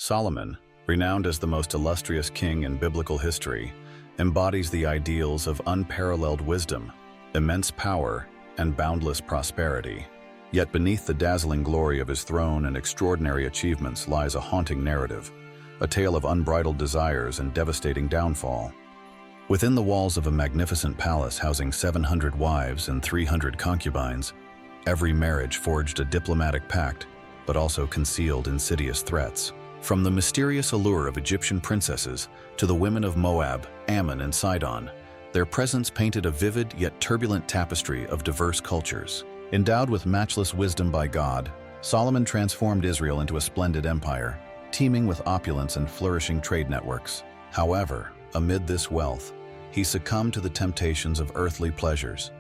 Solomon, renowned as the most illustrious king in biblical history, embodies the ideals of unparalleled wisdom, immense power, and boundless prosperity. Yet beneath the dazzling glory of his throne and extraordinary achievements lies a haunting narrative, a tale of unbridled desires and devastating downfall. Within the walls of a magnificent palace housing 700 wives and 300 concubines, every marriage forged a diplomatic pact, but also concealed insidious threats. From the mysterious allure of Egyptian princesses to the women of Moab, Ammon, and Sidon, their presence painted a vivid yet turbulent tapestry of diverse cultures. Endowed with matchless wisdom by God, Solomon transformed Israel into a splendid empire, teeming with opulence and flourishing trade networks. However, amid this wealth, he succumbed to the temptations of earthly pleasures.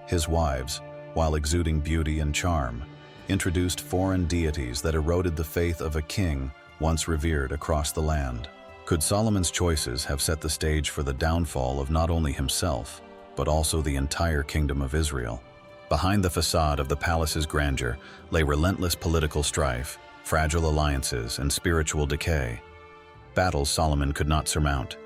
His wives, while exuding beauty and charm, introduced foreign deities that eroded the faith of a king once revered across the land. Could Solomon's choices have set the stage for the downfall of not only himself, but also the entire kingdom of Israel? Behind the facade of the palace's grandeur lay relentless political strife, fragile alliances, and spiritual decay, battles Solomon could not surmount.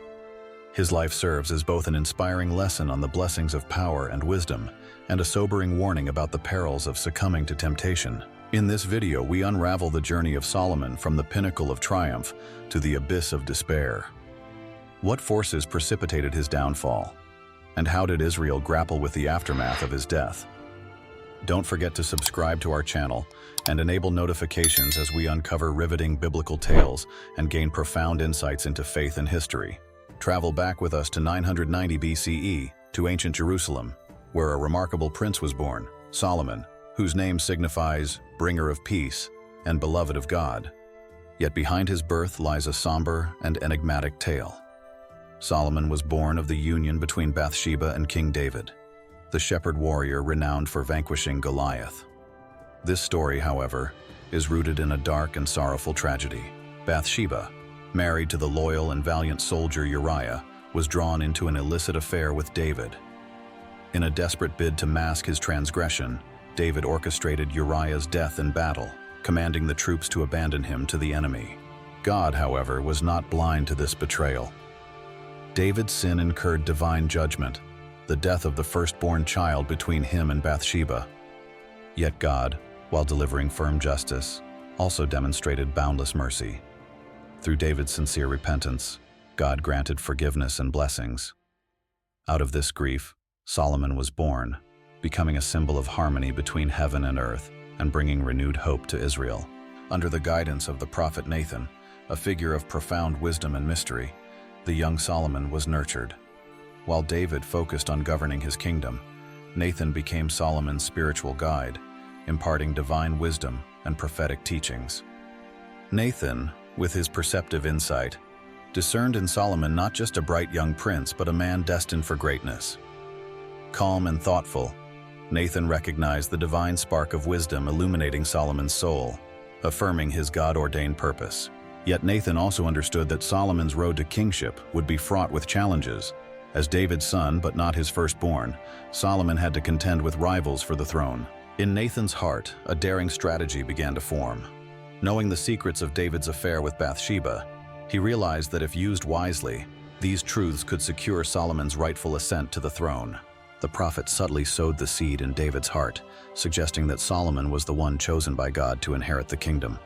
His life serves as both an inspiring lesson on the blessings of power and wisdom, and a sobering warning about the perils of succumbing to temptation. In this video, we unravel the journey of Solomon from the pinnacle of triumph to the abyss of despair. What forces precipitated his downfall? And how did Israel grapple with the aftermath of his death? Don't forget to subscribe to our channel and enable notifications as we uncover riveting biblical tales and gain profound insights into faith and history. Travel back with us to 990 BCE, to ancient Jerusalem, where a remarkable prince was born, Solomon, whose name signifies bringer of peace and beloved of God. Yet behind his birth lies a somber and enigmatic tale. Solomon was born of the union between Bathsheba and King David, the shepherd warrior renowned for vanquishing Goliath. This story, however, is rooted in a dark and sorrowful tragedy. Bathsheba, married to the loyal and valiant soldier Uriah, was drawn into an illicit affair with David. In a desperate bid to mask his transgression, David orchestrated Uriah's death in battle, commanding the troops to abandon him to the enemy. God, however, was not blind to this betrayal. David's sin incurred divine judgment, the death of the firstborn child between him and Bathsheba. Yet God, while delivering firm justice, also demonstrated boundless mercy. Through David's sincere repentance, God granted forgiveness and blessings. Out of this grief, Solomon was born, becoming a symbol of harmony between heaven and earth and bringing renewed hope to Israel. Under the guidance of the prophet Nathan, a figure of profound wisdom and mystery, the young Solomon was nurtured. While David focused on governing his kingdom, Nathan became Solomon's spiritual guide, imparting divine wisdom and prophetic teachings. Nathan, with his perceptive insight, discerned in Solomon not just a bright young prince, but a man destined for greatness. Calm and thoughtful, Nathan recognized the divine spark of wisdom illuminating Solomon's soul, affirming his God-ordained purpose. Yet Nathan also understood that Solomon's road to kingship would be fraught with challenges. As David's son, but not his firstborn, Solomon had to contend with rivals for the throne. In Nathan's heart, a daring strategy began to form. Knowing the secrets of David's affair with Bathsheba, he realized that if used wisely, these truths could secure Solomon's rightful ascent to the throne. The prophet subtly sowed the seed in David's heart, suggesting that Solomon was the one chosen by God to inherit the kingdom.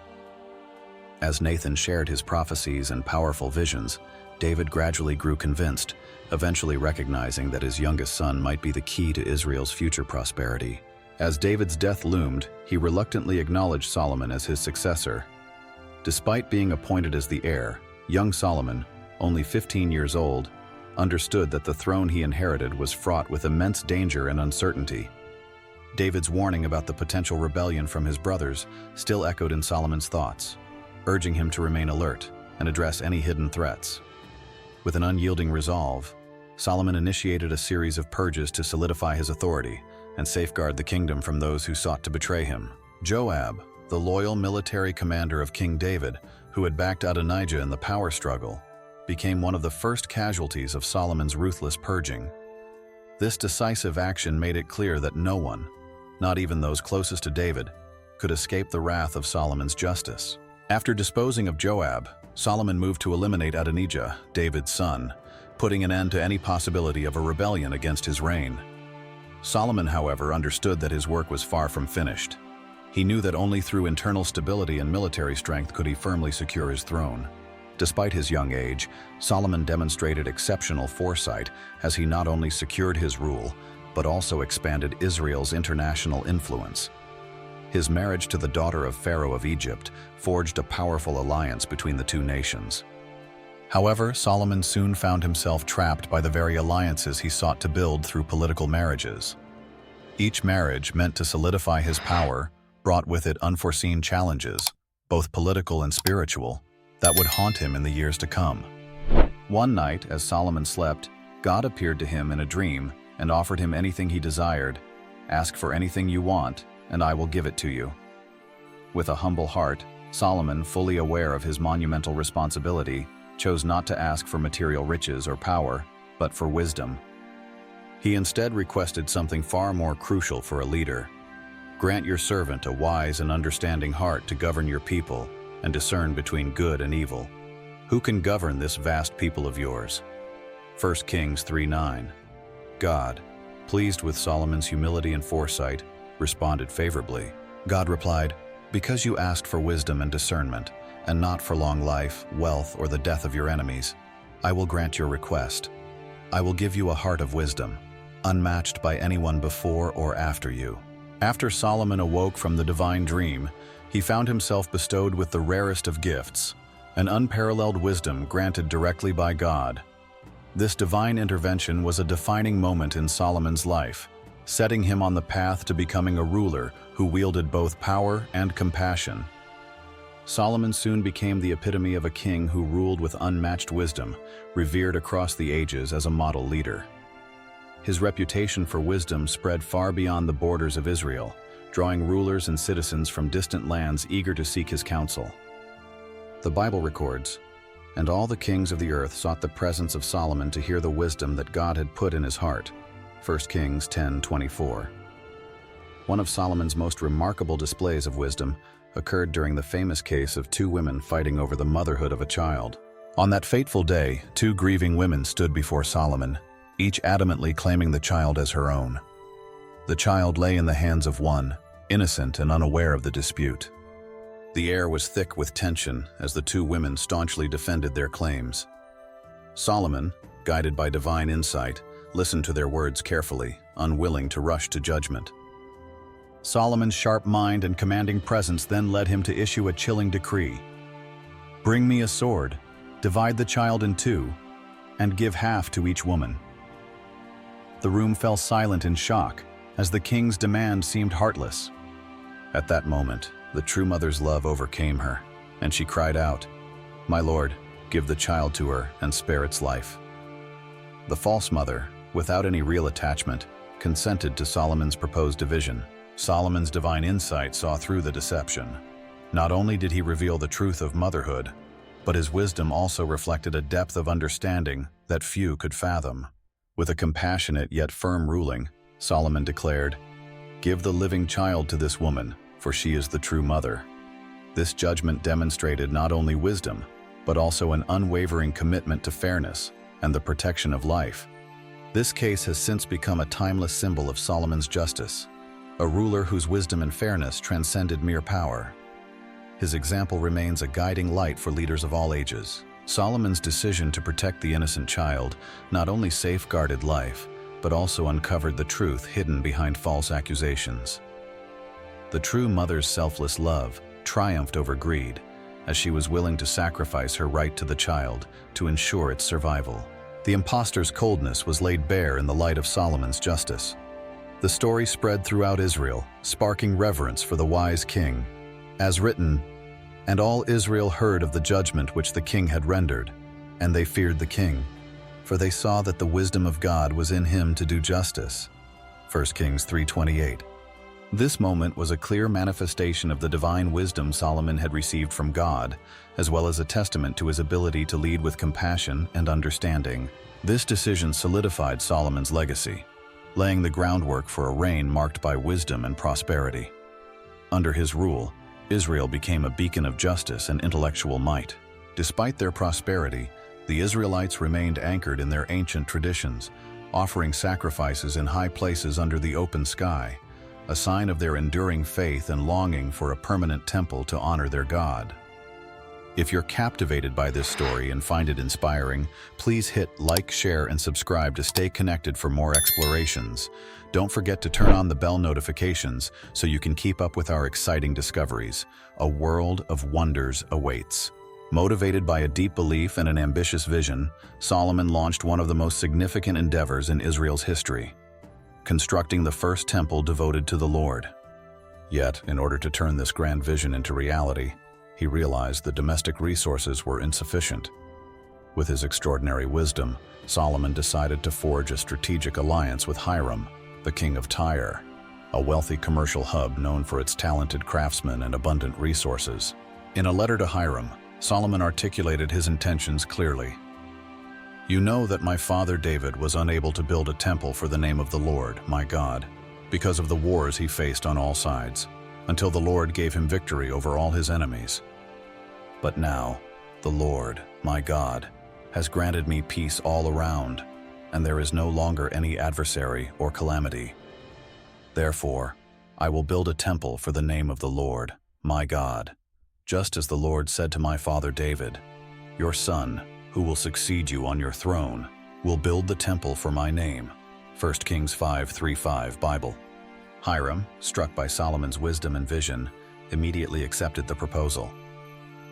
As Nathan shared his prophecies and powerful visions, David gradually grew convinced, eventually recognizing that his youngest son might be the key to Israel's future prosperity. As David's death loomed, he reluctantly acknowledged Solomon as his successor. Despite being appointed as the heir, young Solomon, only 15 years old, understood that the throne he inherited was fraught with immense danger and uncertainty. David's warning about the potential rebellion from his brothers still echoed in Solomon's thoughts, urging him to remain alert and address any hidden threats. With an unyielding resolve, Solomon initiated a series of purges to solidify his authority and safeguard the kingdom from those who sought to betray him. Joab, the loyal military commander of King David, who had backed Adonijah in the power struggle, became one of the first casualties of Solomon's ruthless purging. This decisive action made it clear that no one, not even those closest to David, could escape the wrath of Solomon's justice. After disposing of Joab, Solomon moved to eliminate Adonijah, David's son, putting an end to any possibility of a rebellion against his reign. Solomon, however, understood that his work was far from finished. He knew that only through internal stability and military strength could he firmly secure his throne. Despite his young age, Solomon demonstrated exceptional foresight as he not only secured his rule, but also expanded Israel's international influence. His marriage to the daughter of Pharaoh of Egypt forged a powerful alliance between the two nations. However, Solomon soon found himself trapped by the very alliances he sought to build through political marriages. Each marriage, meant to solidify his power, brought with it unforeseen challenges, both political and spiritual, that would haunt him in the years to come. One night, as Solomon slept, God appeared to him in a dream and offered him anything he desired. "Ask for anything you want, and I will give it to you." With a humble heart, Solomon, fully aware of his monumental responsibility, chose not to ask for material riches or power, but for wisdom. He instead requested something far more crucial for a leader. "Grant your servant a wise and understanding heart to govern your people and discern between good and evil. Who can govern this vast people of yours?" 1 Kings 3:9. God, pleased with Solomon's humility and foresight, responded favorably. God replied, "Because you asked for wisdom and discernment, and not for long life, wealth, or the death of your enemies, I will grant your request. I will give you a heart of wisdom, unmatched by anyone before or after you." After Solomon awoke from the divine dream, he found himself bestowed with the rarest of gifts, an unparalleled wisdom granted directly by God. This divine intervention was a defining moment in Solomon's life, setting him on the path to becoming a ruler who wielded both power and compassion. Solomon soon became the epitome of a king who ruled with unmatched wisdom, revered across the ages as a model leader. His reputation for wisdom spread far beyond the borders of Israel, drawing rulers and citizens from distant lands eager to seek his counsel. The Bible records, "And all the kings of the earth sought the presence of Solomon to hear the wisdom that God had put in his heart." 1 Kings 10:24. One of Solomon's most remarkable displays of wisdom occurred during the famous case of two women fighting over the motherhood of a child. On that fateful day, two grieving women stood before Solomon, each adamantly claiming the child as her own. The child lay in the hands of one, innocent and unaware of the dispute. The air was thick with tension as the two women staunchly defended their claims. Solomon, guided by divine insight, listened to their words carefully, unwilling to rush to judgment. Solomon's sharp mind and commanding presence then led him to issue a chilling decree. "Bring me a sword, divide the child in two, and give half to each woman." The room fell silent in shock, as the king's demand seemed heartless. At that moment, the true mother's love overcame her, and she cried out, "My lord, give the child to her and spare its life." The false mother, without any real attachment, consented to Solomon's proposed division. Solomon's divine insight saw through the deception. Not only did he reveal the truth of motherhood, but his wisdom also reflected a depth of understanding that few could fathom. With a compassionate yet firm ruling, Solomon declared, "Give the living child to this woman, for she is the true mother." This judgment demonstrated not only wisdom, but also an unwavering commitment to fairness and the protection of life. This case has since become a timeless symbol of Solomon's justice, a ruler whose wisdom and fairness transcended mere power. His example remains a guiding light for leaders of all ages. Solomon's decision to protect the innocent child not only safeguarded life, but also uncovered the truth hidden behind false accusations. The true mother's selfless love triumphed over greed, as she was willing to sacrifice her right to the child to ensure its survival. The impostor's coldness was laid bare in the light of Solomon's justice. The story spread throughout Israel, sparking reverence for the wise king. As written, "And all Israel heard of the judgment which the king had rendered, and they feared the king, for they saw that the wisdom of God was in him to do justice." 1 Kings 3:28. This moment was a clear manifestation of the divine wisdom Solomon had received from God, as well as a testament to his ability to lead with compassion and understanding. This decision solidified Solomon's legacy, laying the groundwork for a reign marked by wisdom and prosperity. Under his rule, Israel became a beacon of justice and intellectual might. Despite their prosperity, the Israelites remained anchored in their ancient traditions, offering sacrifices in high places under the open sky, a sign of their enduring faith and longing for a permanent temple to honor their God. If you're captivated by this story and find it inspiring, please hit like, share, and subscribe to stay connected for more explorations. Don't forget to turn on the bell notifications so you can keep up with our exciting discoveries. A world of wonders awaits. Motivated by a deep belief and an ambitious vision, Solomon launched one of the most significant endeavors in Israel's history, constructing the first temple devoted to the Lord. Yet, in order to turn this grand vision into reality, he realized the domestic resources were insufficient. With his extraordinary wisdom, Solomon decided to forge a strategic alliance with Hiram, the king of Tyre, a wealthy commercial hub known for its talented craftsmen and abundant resources. In a letter to Hiram, Solomon articulated his intentions clearly. "You know that my father David was unable to build a temple for the name of the Lord, my God, because of the wars he faced on all sides, until the Lord gave him victory over all his enemies. But now, the Lord, my God, has granted me peace all around, and there is no longer any adversary or calamity. Therefore, I will build a temple for the name of the Lord, my God, just as the Lord said to my father David, your son, who will succeed you on your throne, will build the temple for my name." 1 Kings 5:3-5 Bible. Hiram, struck by Solomon's wisdom and vision, immediately accepted the proposal.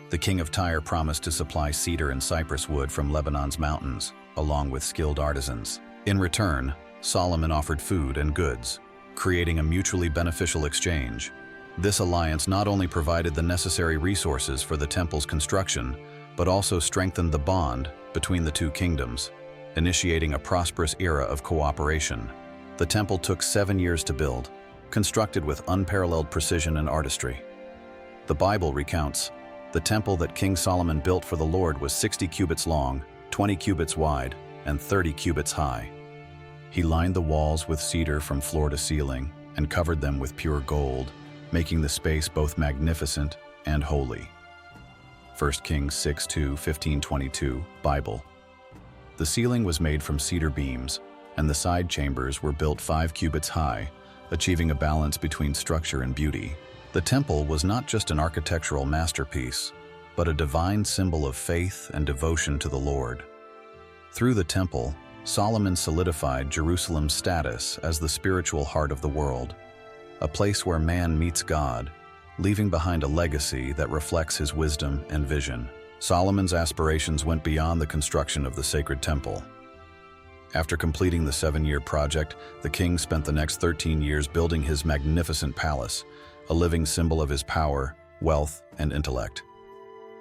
The king of Tyre promised to supply cedar and cypress wood from Lebanon's mountains, along with skilled artisans. In return, Solomon offered food and goods, creating a mutually beneficial exchange. This alliance not only provided the necessary resources for the temple's construction, but also strengthened the bond between the two kingdoms, initiating a prosperous era of cooperation. The temple took 7 years to build, constructed with unparalleled precision and artistry. The Bible recounts, the temple that King Solomon built for the Lord was 60 cubits long, 20 cubits wide, and 30 cubits high. He lined the walls with cedar from floor to ceiling and covered them with pure gold, making the space both magnificent and holy. 1 Kings 6:15-22 Bible. The ceiling was made from cedar beams, and the side chambers were built 5 cubits high, achieving a balance between structure and beauty. The temple was not just an architectural masterpiece, but a divine symbol of faith and devotion to the Lord. Through the temple, Solomon solidified Jerusalem's status as the spiritual heart of the world, a place where man meets God, leaving behind a legacy that reflects his wisdom and vision. Solomon's aspirations went beyond the construction of the sacred temple. After completing the 7-year project, the king spent the next 13 years building his magnificent palace, a living symbol of his power, wealth, and intellect.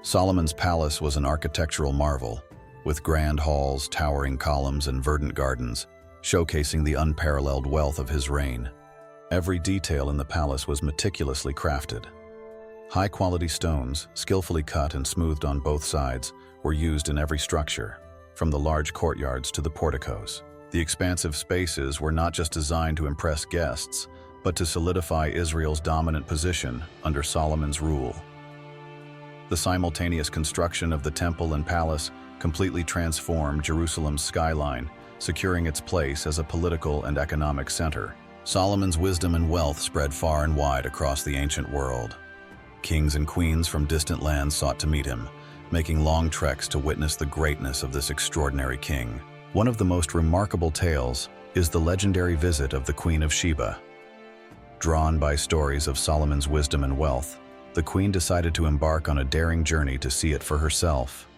Solomon's palace was an architectural marvel, with grand halls, towering columns, and verdant gardens, showcasing the unparalleled wealth of his reign. Every detail in the palace was meticulously crafted. High-quality stones, skillfully cut and smoothed on both sides, were used in every structure, from the large courtyards to the porticos. The expansive spaces were not just designed to impress guests, but to solidify Israel's dominant position under Solomon's rule. The simultaneous construction of the temple and palace completely transformed Jerusalem's skyline, securing its place as a political and economic center. Solomon's wisdom and wealth spread far and wide across the ancient world. Kings and queens from distant lands sought to meet him, making long treks to witness the greatness of this extraordinary king. One of the most remarkable tales is the legendary visit of the Queen of Sheba. Drawn by stories of Solomon's wisdom and wealth, the queen decided to embark on a daring journey to see it for herself.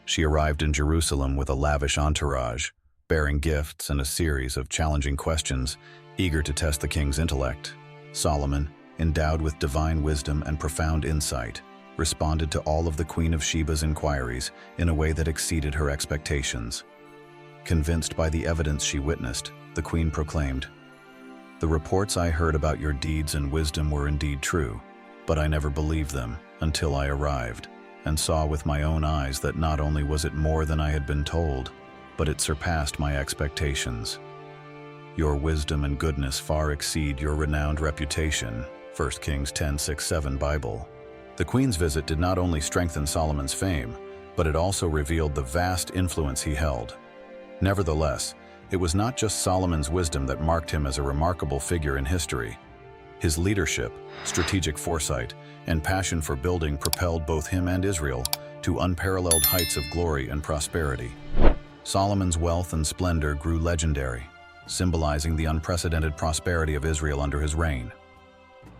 She arrived in Jerusalem with a lavish entourage, bearing gifts and a series of challenging questions, eager to test the king's intellect. Solomon, endowed with divine wisdom and profound insight, responded to all of the Queen of Sheba's inquiries in a way that exceeded her expectations. Convinced by the evidence she witnessed, the queen proclaimed, "The reports I heard about your deeds and wisdom were indeed true, but I never believed them until I arrived and saw with my own eyes that not only was it more than I had been told, but it surpassed my expectations. Your wisdom and goodness far exceed your renowned reputation." 1 Kings 10:6-7 Bible. The queen's visit did not only strengthen Solomon's fame, but it also revealed the vast influence he held. Nevertheless, it was not just Solomon's wisdom that marked him as a remarkable figure in history. His leadership, strategic foresight, and passion for building propelled both him and Israel to unparalleled heights of glory and prosperity. Solomon's wealth and splendor grew legendary, symbolizing the unprecedented prosperity of Israel under his reign.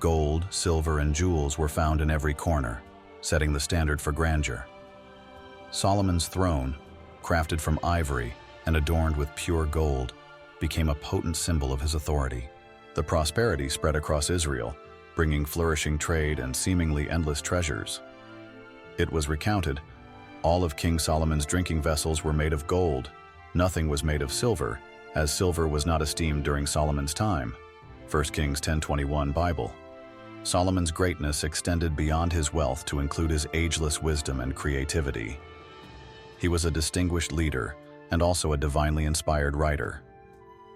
Gold, silver, and jewels were found in every corner, setting the standard for grandeur. Solomon's throne, crafted from ivory and adorned with pure gold, became a potent symbol of his authority. The prosperity spread across Israel, bringing flourishing trade and seemingly endless treasures. It was recounted, all of King Solomon's drinking vessels were made of gold. Nothing was made of silver, as silver was not esteemed during Solomon's time. 1 Kings 10:21 Bible. Solomon's greatness extended beyond his wealth to include his ageless wisdom and creativity. He was a distinguished leader and also a divinely inspired writer.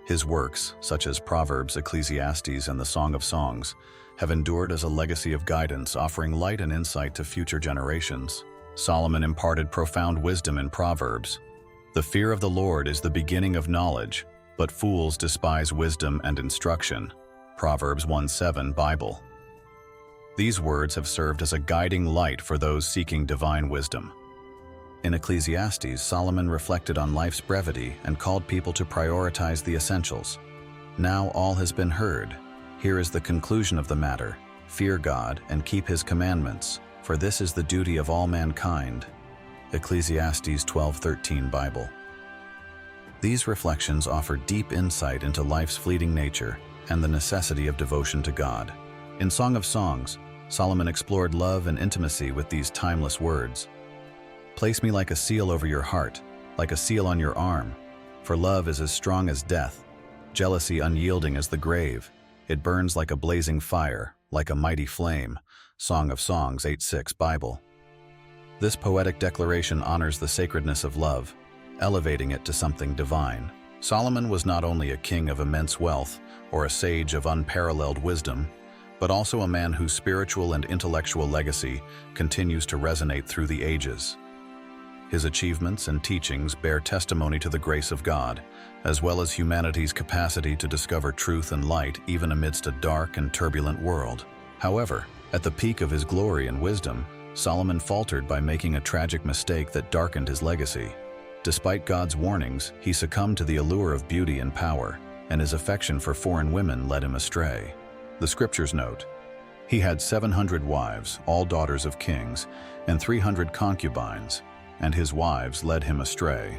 His works, such as Proverbs, Ecclesiastes, and the Song of Songs, have endured as a legacy of guidance, offering light and insight to future generations. Solomon imparted profound wisdom in Proverbs. The fear of the Lord is the beginning of knowledge, but fools despise wisdom and instruction. Proverbs 1:7 Bible. These words have served as a guiding light for those seeking divine wisdom. In Ecclesiastes, Solomon reflected on life's brevity and called people to prioritize the essentials. Now all has been heard. Here is the conclusion of the matter. Fear God and keep His commandments, for this is the duty of all mankind. Ecclesiastes 12:13 Bible. These reflections offer deep insight into life's fleeting nature and the necessity of devotion to God. In Song of Songs, Solomon explored love and intimacy with these timeless words. Place me like a seal over your heart, like a seal on your arm. For love is as strong as death, jealousy unyielding as the grave. It burns like a blazing fire, like a mighty flame. Song of Songs 8:6 Bible. This poetic declaration honors the sacredness of love, elevating it to something divine. Solomon was not only a king of immense wealth or a sage of unparalleled wisdom, but also a man whose spiritual and intellectual legacy continues to resonate through the ages. His achievements and teachings bear testimony to the grace of God, as well as humanity's capacity to discover truth and light even amidst a dark and turbulent world. However, at the peak of his glory and wisdom, Solomon faltered by making a tragic mistake that darkened his legacy. Despite God's warnings, he succumbed to the allure of beauty and power, and his affection for foreign women led him astray. The scriptures note, he had 700 wives, all daughters of kings, and 300 concubines, and his wives led him astray.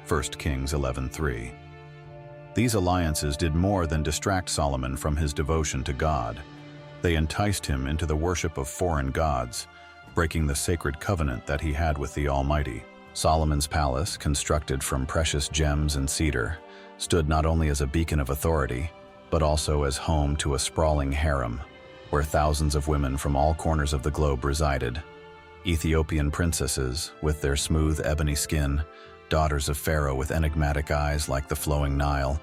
1 Kings 11:3. These alliances did more than distract Solomon from his devotion to God. They enticed him into the worship of foreign gods, breaking the sacred covenant that he had with the Almighty. Solomon's palace, constructed from precious gems and cedar, stood not only as a beacon of authority, but also as home to a sprawling harem, where thousands of women from all corners of the globe resided. Ethiopian princesses, with their smooth ebony skin, daughters of Pharaoh with enigmatic eyes like the flowing Nile,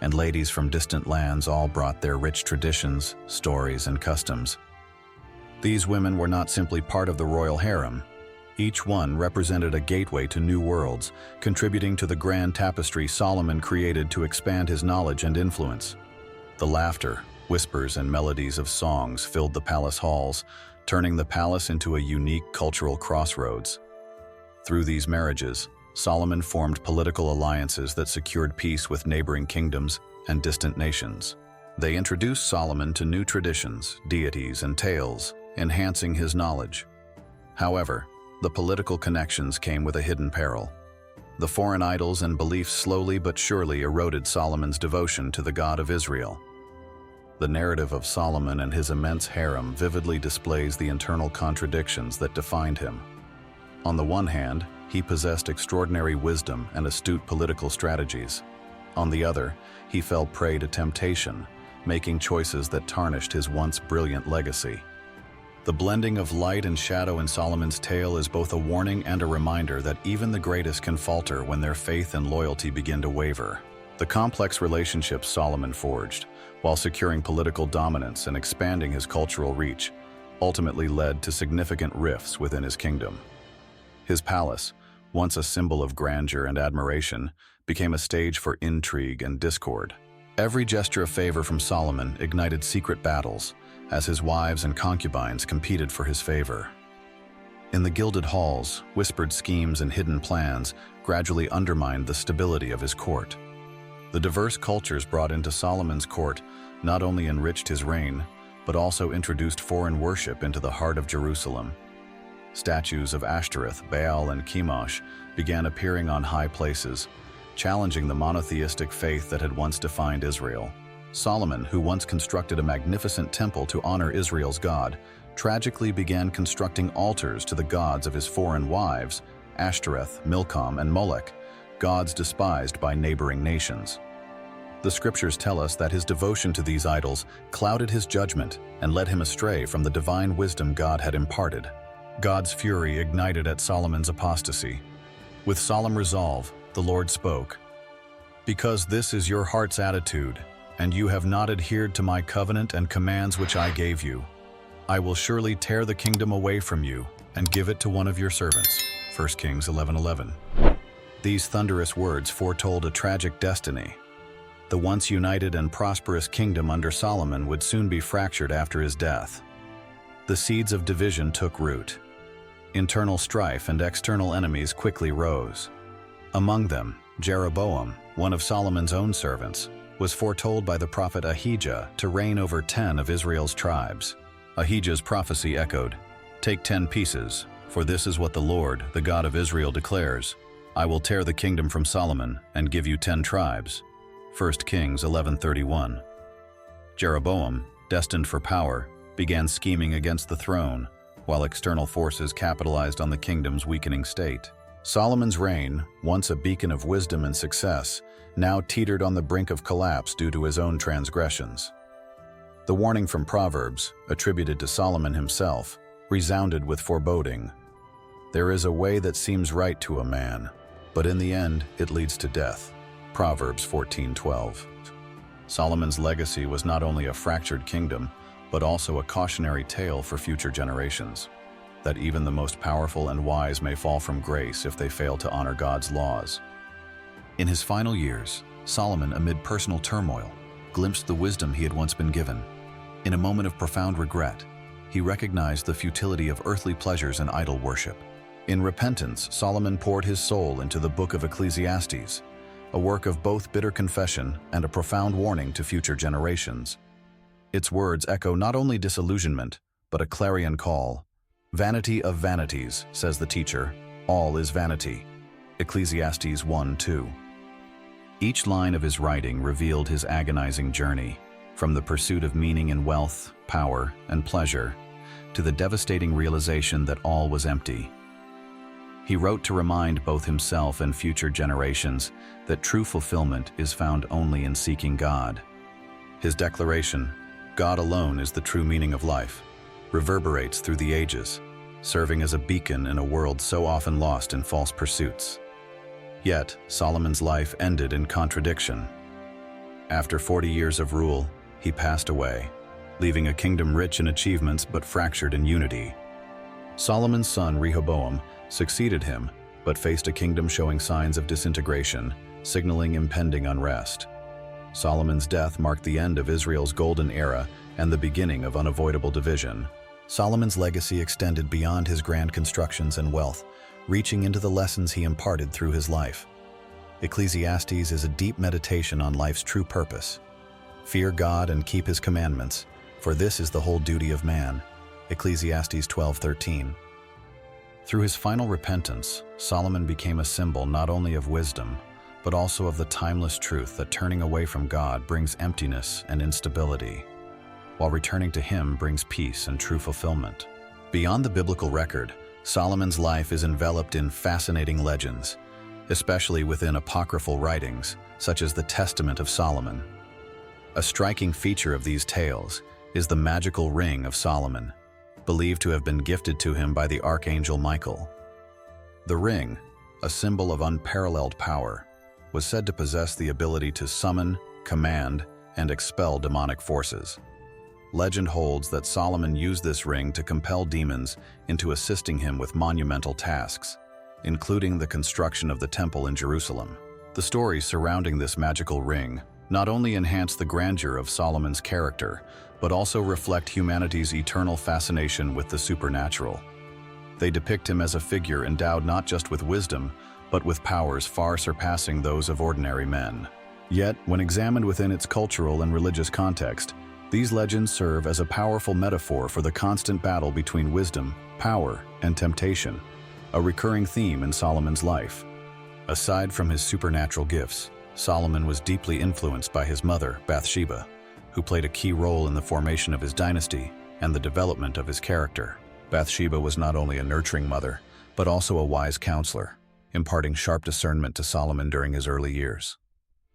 and ladies from distant lands all brought their rich traditions, stories, and customs. These women were not simply part of the royal harem. Each one represented a gateway to new worlds, contributing to the grand tapestry Solomon created to expand his knowledge and influence. The laughter, whispers, and melodies of songs filled the palace halls, turning the palace into a unique cultural crossroads. Through these marriages, Solomon formed political alliances that secured peace with neighboring kingdoms and distant nations. They introduced Solomon to new traditions, deities, and tales, enhancing his knowledge. However, the political connections came with a hidden peril. The foreign idols and beliefs slowly but surely eroded Solomon's devotion to the God of Israel. The narrative of Solomon and his immense harem vividly displays the internal contradictions that defined him. On the one hand, he possessed extraordinary wisdom and astute political strategies. On the other, he fell prey to temptation, making choices that tarnished his once brilliant legacy. The blending of light and shadow in Solomon's tale is both a warning and a reminder that even the greatest can falter when their faith and loyalty begin to waver. The complex relationships Solomon forged, while securing political dominance and expanding his cultural reach, ultimately led to significant rifts within his kingdom. His palace, once a symbol of grandeur and admiration, became a stage for intrigue and discord. Every gesture of favor from Solomon ignited secret battles, as his wives and concubines competed for his favor. In the gilded halls, whispered schemes and hidden plans gradually undermined the stability of his court. The diverse cultures brought into Solomon's court not only enriched his reign, but also introduced foreign worship into the heart of Jerusalem. Statues of Ashtoreth, Baal, and Chemosh began appearing on high places, challenging the monotheistic faith that had once defined Israel. Solomon, who once constructed a magnificent temple to honor Israel's God, tragically began constructing altars to the gods of his foreign wives, Ashtoreth, Milcom, and Molech, gods despised by neighboring nations. The scriptures tell us that his devotion to these idols clouded his judgment and led him astray from the divine wisdom God had imparted. God's fury ignited at Solomon's apostasy. With solemn resolve, the Lord spoke, "Because this is your heart's attitude, and you have not adhered to my covenant and commands which I gave you, I will surely tear the kingdom away from you and give it to one of your servants." 1 Kings 11:11. These thunderous words foretold a tragic destiny. The once united and prosperous kingdom under Solomon would soon be fractured after his death. The seeds of division took root. Internal strife and external enemies quickly rose. Among them, Jeroboam, one of Solomon's own servants, was foretold by the prophet Ahijah to reign over 10 of Israel's tribes. Ahijah's prophecy echoed, "Take 10 pieces, for this is what the Lord, the God of Israel, declares. I will tear the kingdom from Solomon and give you 10 tribes." 1 Kings 11:31. Jeroboam, destined for power, began scheming against the throne, while external forces capitalized on the kingdom's weakening state. Solomon's reign, once a beacon of wisdom and success, now teetered on the brink of collapse due to his own transgressions. The warning from Proverbs, attributed to Solomon himself, resounded with foreboding. "There is a way that seems right to a man, but in the end it leads to death." Proverbs 14:12. Solomon's legacy was not only a fractured kingdom, but also a cautionary tale for future generations, that even the most powerful and wise may fall from grace if they fail to honor God's laws. In his final years, Solomon, amid personal turmoil, glimpsed the wisdom he had once been given. In a moment of profound regret, he recognized the futility of earthly pleasures and idol worship. In repentance, Solomon poured his soul into the book of Ecclesiastes, a work of both bitter confession and a profound warning to future generations. Its words echo not only disillusionment, but a clarion call. "Vanity of vanities," says the teacher, "all is vanity." Ecclesiastes 1:2. Each line of his writing revealed his agonizing journey, from the pursuit of meaning in wealth, power, and pleasure, to the devastating realization that all was empty. He wrote to remind both himself and future generations that true fulfillment is found only in seeking God. His declaration, "God alone is the true meaning of life," reverberates through the ages, serving as a beacon in a world so often lost in false pursuits. Yet, Solomon's life ended in contradiction. After 40 years of rule, he passed away, leaving a kingdom rich in achievements but fractured in unity. Solomon's son Rehoboam succeeded him, but faced a kingdom showing signs of disintegration, signaling impending unrest. Solomon's death marked the end of Israel's golden era and the beginning of unavoidable division. Solomon's legacy extended beyond his grand constructions and wealth, reaching into the lessons he imparted through his life. Ecclesiastes is a deep meditation on life's true purpose. Fear God and keep his commandments, for this is the whole duty of man. Ecclesiastes 12:13. Through his final repentance, Solomon became a symbol not only of wisdom, but also of the timeless truth that turning away from God brings emptiness and instability, while returning to him brings peace and true fulfillment. Beyond the biblical record, Solomon's life is enveloped in fascinating legends, especially within apocryphal writings, such as the Testament of Solomon. A striking feature of these tales is the magical ring of Solomon, believed to have been gifted to him by the archangel Michael. The ring, a symbol of unparalleled power, was said to possess the ability to summon, command, and expel demonic forces. Legend holds that Solomon used this ring to compel demons into assisting him with monumental tasks, including the construction of the temple in Jerusalem. The stories surrounding this magical ring not only enhance the grandeur of Solomon's character, but also reflect humanity's eternal fascination with the supernatural. They depict him as a figure endowed not just with wisdom, but with powers far surpassing those of ordinary men. Yet, when examined within its cultural and religious context, these legends serve as a powerful metaphor for the constant battle between wisdom, power, and temptation, a recurring theme in Solomon's life. Aside from his supernatural gifts, Solomon was deeply influenced by his mother, Bathsheba, who played a key role in the formation of his dynasty and the development of his character. Bathsheba was not only a nurturing mother, but also a wise counselor, imparting sharp discernment to Solomon during his early years.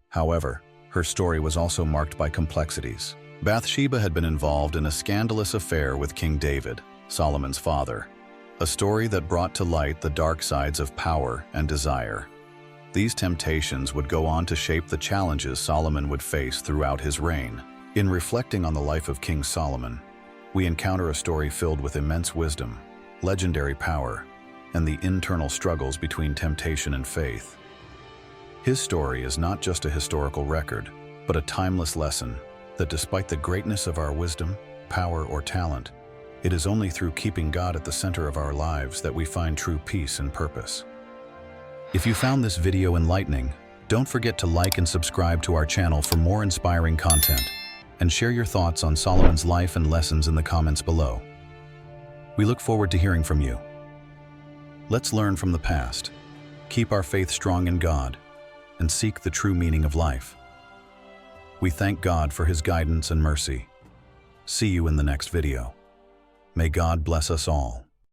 However, her story was also marked by complexities. Bathsheba had been involved in a scandalous affair with King David, Solomon's father, a story that brought to light the dark sides of power and desire. These temptations would go on to shape the challenges Solomon would face throughout his reign. In reflecting on the life of King Solomon, we encounter a story filled with immense wisdom, legendary power, and the internal struggles between temptation and faith. His story is not just a historical record, but a timeless lesson that despite the greatness of our wisdom, power, or talent, it is only through keeping God at the center of our lives that we find true peace and purpose. If you found this video enlightening, don't forget to like and subscribe to our channel for more inspiring content, and share your thoughts on Solomon's life and lessons in the comments below. We look forward to hearing from you. Let's learn from the past, keep our faith strong in God, and seek the true meaning of life. We thank God for His guidance and mercy. See you in the next video. May God bless us all.